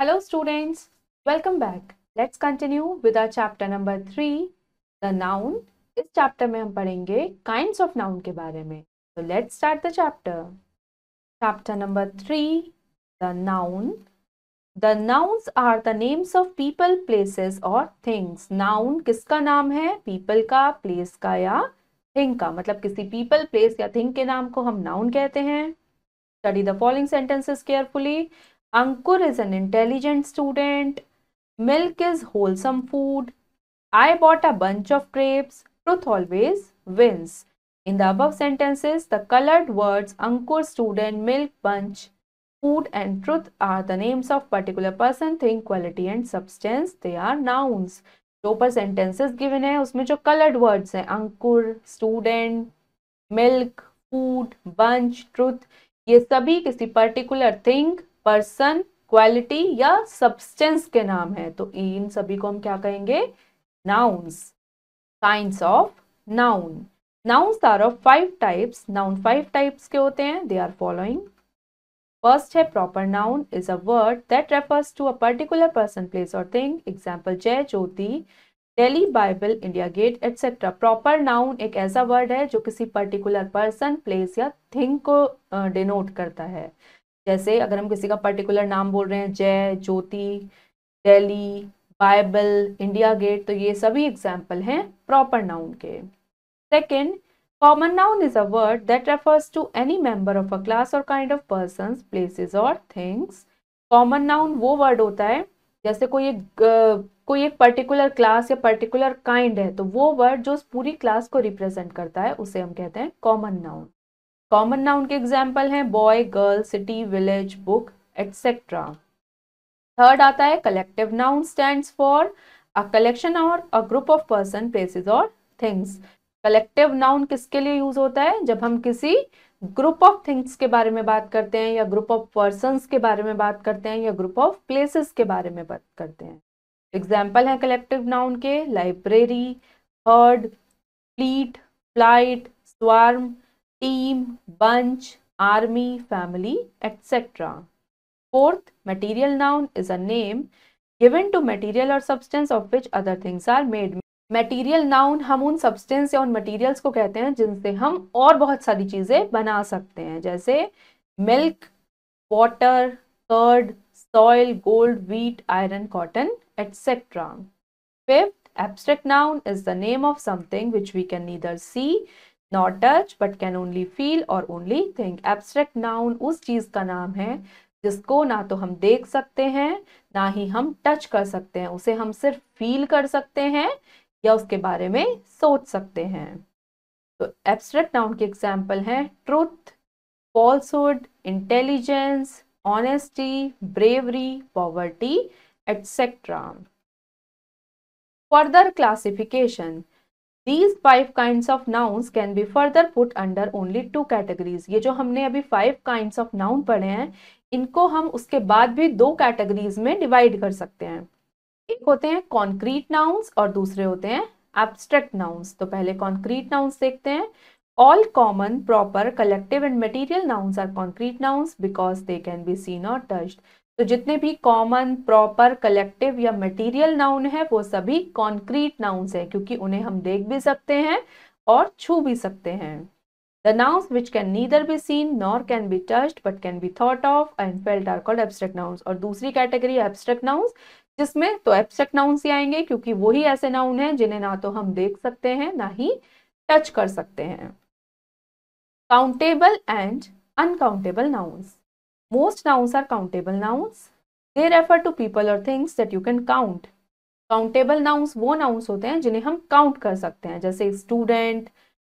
Hello students, welcome back. Let's continue with our chapter number 3, the noun. इस chapter में हम पढ़ेंगे kinds of noun के बारे में. So let's start the chapter. Chapter number 3, the noun. The nouns are the names of people, places or things. Noun किसका नाम है? People का, place का या thing का. मतलब किसी people, place या thing के नाम को हम noun कहते हैं. Study the following sentences carefully. Ankur is an intelligent student. Milk is wholesome food. I bought a bunch of grapes. Truth always wins. In the above sentences, the colored words Ankur, student, milk, bunch, food and truth are the names of particular person, thing, quality and substance. They are nouns. जो ऊपर sentences given है उसमें जो colored words हैं अंकुर, student, milk, food, bunch, truth, ये सभी किसी particular thing, person, quality या सब्सटेंस के नाम है. तो इन सभी को हम क्या कहेंगे? Nouns. Kinds of noun. Nouns are of 5 types. Noun 5 types के होते हैं. They are following. फर्स्ट है proper noun is a word that refers to a particular person, place और thing. Example Jai, Jyoti, Delhi, Bible, India gate etcetera. Proper noun एक ऐसा word है जो किसी पर्टिकुलर पर्सन, प्लेस या थिंग को डिनोट करता है. जैसे अगर हम किसी का पर्टिकुलर नाम बोल रहे हैं, Jay, Jyoti, Delhi, Bible, India Gate, तो ये सभी एग्जाम्पल हैं प्रॉपर नाउन के. Second, common noun is a word that refers to any member of a class और काइंड ऑफ पर्सन्स, प्लेसेस और थिंग्स. कॉमन नाउन वो वर्ड होता है जैसे कोई एक पर्टिकुलर क्लास या पर्टिकुलर काइंड है, तो वो वर्ड जो उस पूरी क्लास को रिप्रेजेंट करता है उसे हम कहते हैं कॉमन नाउन. कॉमन नाउन के एग्जाम्पल हैं boy, girl, city, village, book etcetera. Third आता है collective noun. Stands for a collection और a group of person, places और थिंग्स. कलेक्टिव नाउन किसके लिए यूज होता है? जब हम किसी ग्रुप ऑफ थिंग्स के बारे में बात करते हैं या ग्रुप ऑफ पर्संस के बारे में बात करते हैं या ग्रुप ऑफ प्लेसेस के बारे में बात करते हैं. एग्जाम्पल है कलेक्टिव नाउन के library, heard, fleet, flight, swarm, team, bunch, army, family etcetera. Fourth, material noun is a name given to material or substance of which other things are made. Material noun हम उन substance या उन materials को कहते हैं जिनसे हम और बहुत सारी चीजें बना सकते हैं. जैसे milk, water, curd, soil, gold, wheat, iron, cotton, etc. Fifth, abstract noun is the name of something which we can neither see nor touch but can only feel or only think. Abstract noun उस चीज का नाम है जिसको ना तो हम देख सकते हैं ना ही हम टच कर सकते हैं. उसे हम सिर्फ फील कर सकते हैं या उसके बारे में सोच सकते हैं. तो एब्स्ट्रैक्ट नाउन के एग्जाम्पल हैं truth, falsehood, intelligence, honesty, bravery, poverty etcetera. Further classification. These 5 kinds of nouns can be further put under only 2 categories. ये जो हमने अभी 5 kinds of noun पढ़े हैं, इनको हम उसके बाद भी 2 categories में divide कर सकते हैं. एक होते हैं concrete nouns और दूसरे होते हैं abstract nouns. तो पहले concrete nouns देखते हैं. All common, proper, collective and material nouns are concrete nouns because they can be seen or touched. तो जितने भी कॉमन, प्रॉपर, कलेक्टिव या मटेरियल नाउन है वो सभी कॉन्क्रीट नाउन्स है क्योंकि उन्हें हम देख भी सकते हैं और छू भी सकते हैं. The nouns which can neither be seen nor can be touched but can be thought of and felt are called abstract nouns. और दूसरी कैटेगरी एब्स्ट्रैक्ट नाउन्स, जिसमें तो एब्स्ट्रैक्ट नाउन्स ही आएंगे क्योंकि वही ऐसे नाउन हैं जिन्हें ना तो हम देख सकते हैं ना ही टच कर सकते हैं. Countable and uncountable nouns. Most nouns are countable nouns. They refer to people or things that you can count. Countable nouns वो nouns होते हैं जिन्हें हम count कर सकते हैं, जैसे student,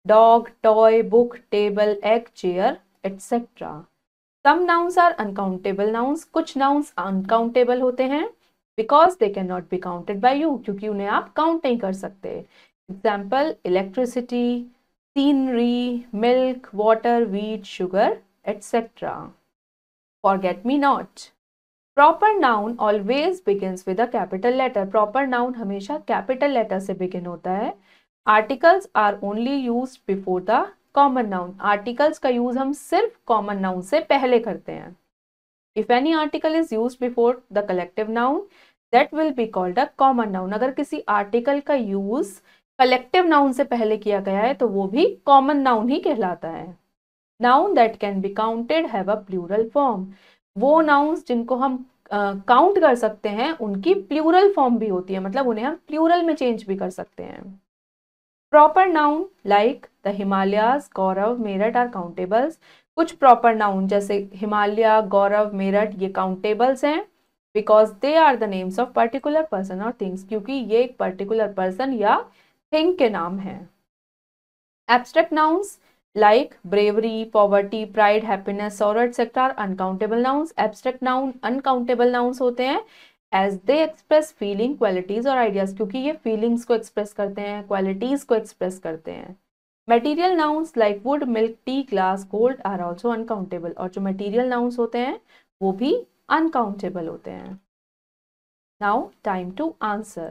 dog, toy, book, table, egg, chair, etc. Some nouns are uncountable nouns. कुछ nouns uncountable होते हैं because they cannot be counted by you, क्योंकि उन्हें आप count नहीं कर सकते. Example, electricity, scenery, milk, water, wheat, sugar, etc. Forget me not. Proper noun always begins with a capital letter. Proper noun हमेशा capital letter से begin होता है. Articles are only used before the common noun. Articles का use हम सिर्फ common noun से पहले करते हैं. If any article is use before the collective noun that will be called a common noun. अगर किसी आर्टिकल का यूज कलेक्टिव नाउन से पहले किया गया है तो वो भी कॉमन नाउन ही कहलाता है। Noun that can be counted have a plural form. वो नाउन्स जिनको हम काउंट कर सकते हैं उनकी प्लूरल फॉर्म भी होती है, मतलब उन्हें हम प्लूरल में चेंज भी कर सकते हैं। Proper noun like the Himalayas, Gaurav, Meerut are countables. कुछ प्रॉपर नाउन जैसे हिमालय, गौरव, मेरठ ये काउंटेबल्स हैं because they are the names of particular person और थिंग्स, क्योंकि ये एक पर्टिकुलर पर्सन या थिंग के नाम हैं। Abstract nouns like bravery, poverty, pride, happiness, sorrow, etc. are uncountable nouns. Abstract noun uncountable nouns होते हैं as they express feeling, qualities और ideas, क्योंकि ये feelings को express करते हैं, qualities को express करते हैं। Material nouns like wood, milk, tea, glass, gold are also uncountable, और जो material nouns होते हैं वो भी uncountable होते हैं। Now time to answer.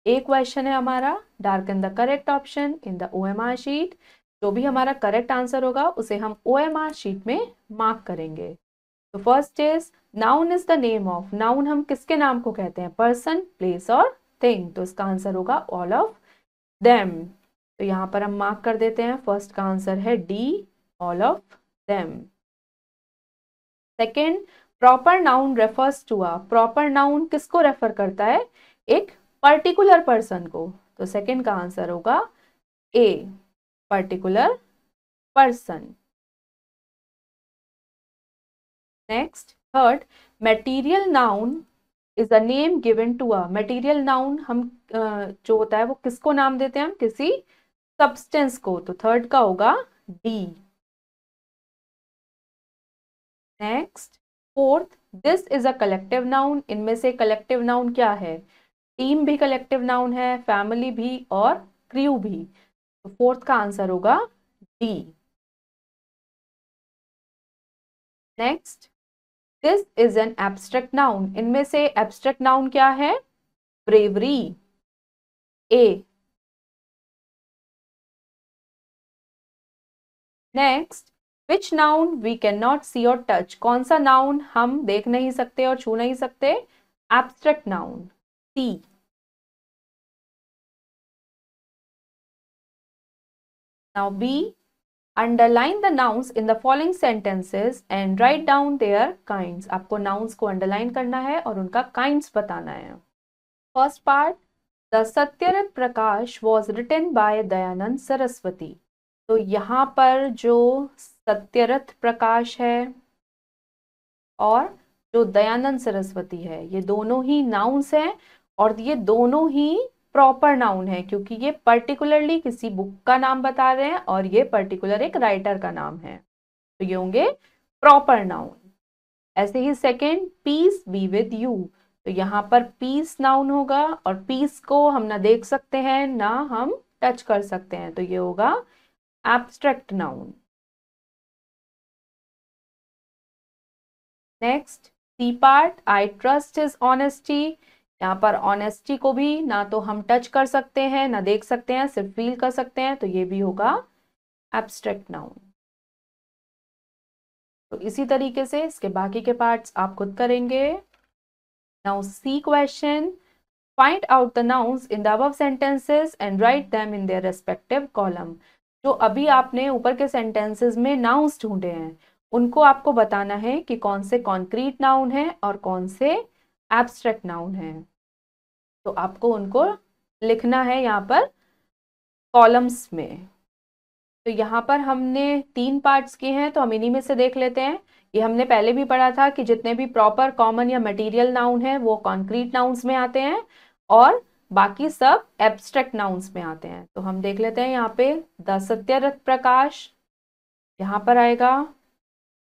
एक क्वेश्चन है हमारा, darken the correct option in the OMR sheet. जो भी हमारा करेक्ट आंसर होगा उसे हम OMR शीट में मार्क करेंगे। तो first is noun is the name of. Noun हम किसके नाम को कहते हैं? पर्सन, प्लेस और थिंग। तो इसका आंसर होगा ऑल ऑफ देम। तो यहाँ पर हम मार्क कर देते हैं, फर्स्ट का आंसर है D, all of them. Second, proper noun refers to a. Proper noun किसको रेफर करता है? एक पर्टिकुलर पर्सन को। तो सेकेंड का आंसर होगा A, particular person. Next, third, material noun is a name given to a. Material noun हम जो होता है वो किसको नाम देते हैं? हम किसी सब्सटेंस को। तो थर्ड का होगा D. Next, fourth, this is a collective noun. इनमें से कलेक्टिव नाउन क्या है? टीम भी कलेक्टिव नाउन है, फैमिली भी और क्रू भी। तो फोर्थ का आंसर होगा D. Next, this is an abstract noun. इनमें से एब्स्ट्रैक्ट नाउन क्या है? Bravery, A. Next, which noun we can not see और टच। कौन सा नाउन हम देख नहीं सकते और छू नहीं सकते? Abstract noun, C. Now B, underline the nouns in the following sentences and write down their kinds. आपको नाउन्स को अंडरलाइन करना है और उनका काइंड्स बताना है। First part, the Satyarth Prakash was written by Dayanand Saraswati. तो यहाँ पर जो सत्यरथ प्रकाश है और जो दयानंद सरस्वती है ये दोनों ही नाउन्स हैं, और ये दोनों ही प्रॉपर नाउन है क्योंकि ये पर्टिकुलरली किसी बुक का नाम बता रहे हैं और ये पर्टिकुलर एक राइटर का नाम है। तो ये होंगे प्रॉपर नाउन। ऐसे ही second, peace be with you. तो यहाँ पर पीस नाउन होगा और पीस को हम ना देख सकते हैं ना हम टच कर सकते हैं, तो ये होगा abstract noun. Next, C part, I trust his honesty. यहाँ पर ऑनेस्टी को भी ना तो हम टच कर सकते हैं ना देख सकते हैं, सिर्फ फील कर सकते हैं, तो ये भी होगा एब्स्ट्रैक्ट नाउन। तो इसी तरीके से इसके बाकी के पार्ट्स आप खुद करेंगे। Now see question, find out the nouns in the above sentences and write them in their respective column. जो अभी आपने ऊपर के सेंटेंसेस में नाउन्स ढूंढे हैं उनको आपको बताना है कि कौन से कॉन्क्रीट नाउन है और कौन से एब्स्ट्रैक्ट नाउन है। तो आपको उनको लिखना है यहाँ पर कॉलम्स में। तो यहाँ पर हमने 3 पार्ट्स किए हैं तो हम इन्हीं में से देख लेते हैं। ये हमने पहले भी पढ़ा था कि जितने भी प्रॉपर, कॉमन या मटेरियल नाउन है वो कॉन्क्रीट नाउन्स में आते हैं और बाकी सब एब्स्ट्रैक्ट नाउन्स में आते हैं। तो हम देख लेते हैं यहाँ पे, द सत्यरथ प्रकाश यहाँ पर आएगा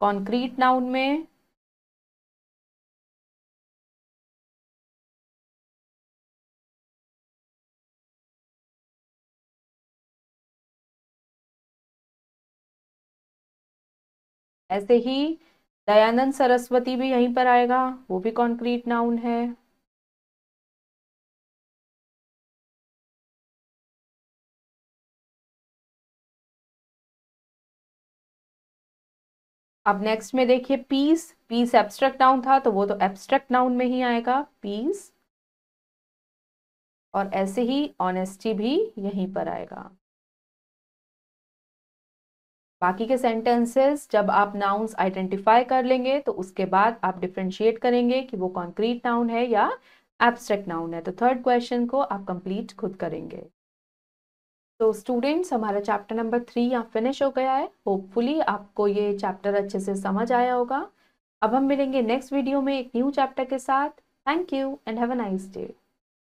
कॉन्क्रीट नाउन में। ऐसे ही दयानंद सरस्वती भी यहीं पर आएगा, वो भी कॉन्क्रीट नाउन है। अब नेक्स्ट में देखिए पीस, पीस एब्स्ट्रैक्ट नाउन था तो वो तो एब्स्ट्रैक्ट नाउन में ही आएगा पीस, और ऐसे ही ऑनेस्टी भी यहीं पर आएगा। बाकी के सेंटेंसेस जब आप नाउन्स आइडेंटिफाई कर लेंगे तो उसके बाद आप डिफरेंशिएट करेंगे कि वो कॉन्क्रीट नाउन है या एब्स्ट्रैक्ट नाउन है। तो थर्ड क्वेश्चन को आप कंप्लीट खुद करेंगे। तो स्टूडेंट्स, हमारा चैप्टर नंबर 3 यहाँ फिनिश हो गया है। होपफुली आपको ये चैप्टर अच्छे से समझ आया होगा। अब हम मिलेंगे नेक्स्ट वीडियो में एक न्यू चैप्टर के साथ। Thank you and have a nice day.